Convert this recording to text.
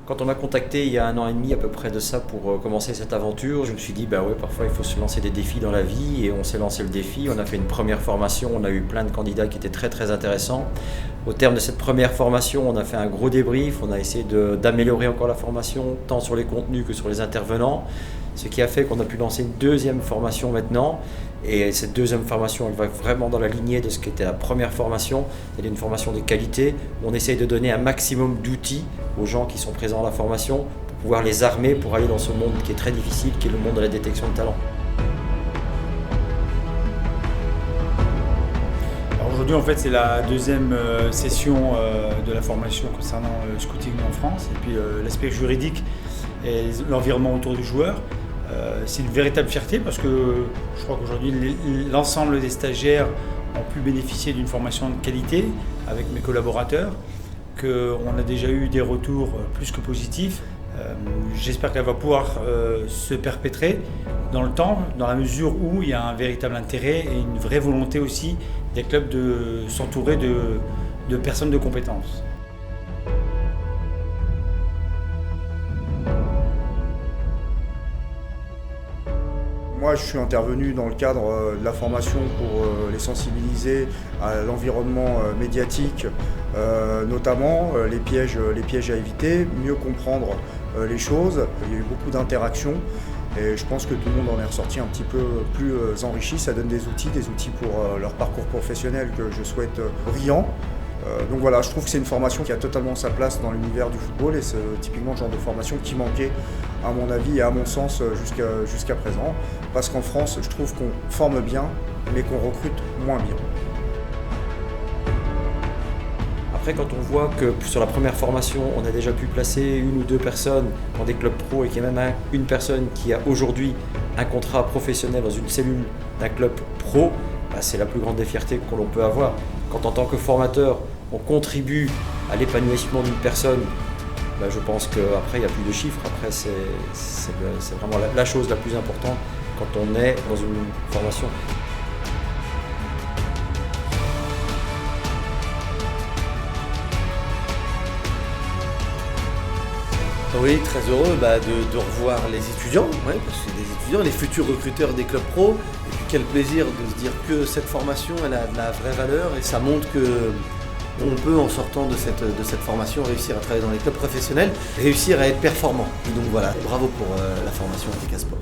Quand on m'a contacté il y a 1 an et demi à peu près de ça pour commencer cette aventure, je me suis dit bah ouais, parfois il faut se lancer des défis dans la vie, et on s'est lancé le défi. On a fait une première formation, on a eu plein de candidats qui étaient très très intéressants. Au terme de cette première formation, on a fait un gros débrief, on a essayé d'améliorer encore la formation, tant sur les contenus que sur les intervenants, ce qui a fait qu'on a pu lancer une deuxième formation maintenant. Et cette deuxième formation, elle va vraiment dans la lignée de ce qu'était la première formation. Elle est une formation de qualité où on essaye de donner un maximum d'outils aux gens qui sont présents à la formation pour pouvoir les armer pour aller dans ce monde qui est très difficile, qui est le monde de la détection de talent. Aujourd'hui, en fait, c'est la deuxième session de la formation concernant le scouting en France, et puis l'aspect juridique et l'environnement autour du joueur. C'est une véritable fierté parce que je crois qu'aujourd'hui, l'ensemble des stagiaires ont pu bénéficier d'une formation de qualité avec mes collaborateurs, qu'on a déjà eu des retours plus que positifs. J'espère qu'elle va pouvoir se perpétrer dans le temps, dans la mesure où il y a un véritable intérêt et une vraie volonté aussi des clubs de s'entourer de personnes de compétences. Moi, je suis intervenu dans le cadre de la formation pour les sensibiliser à l'environnement médiatique, notamment les pièges à éviter, mieux comprendre les choses. Il y a eu beaucoup d'interactions et je pense que tout le monde en est ressorti un petit peu plus enrichi. Ça donne des outils pour leur parcours professionnel que je souhaite brillant. Donc voilà, je trouve que c'est une formation qui a totalement sa place dans l'univers du football, et c'est typiquement le genre de formation qui manquait à mon avis et à mon sens jusqu'à présent. Parce qu'en France, je trouve qu'on forme bien, mais qu'on recrute moins bien. Après, quand on voit que sur la première formation, on a déjà pu placer 1 ou 2 personnes dans des clubs pro, et qu'il y a même une personne qui a aujourd'hui un contrat professionnel dans une cellule d'un club pro, bah, c'est la plus grande des fiertés que l'on peut avoir. Quand en tant que formateur, on contribue à l'épanouissement d'une personne, bah, je pense qu'après il n'y a plus de chiffres. Après, c'est vraiment la chose la plus importante quand on est dans une formation. Oui, très heureux de revoir les étudiants, parce que c'est des étudiants, les futurs recruteurs des clubs pro. Et puis quel plaisir de se dire que cette formation, elle a de la vraie valeur, et ça montre qu'on peut, en sortant de cette formation, réussir à travailler dans les clubs professionnels, réussir à être performant. Et donc voilà, bravo pour la formation ATK Sport.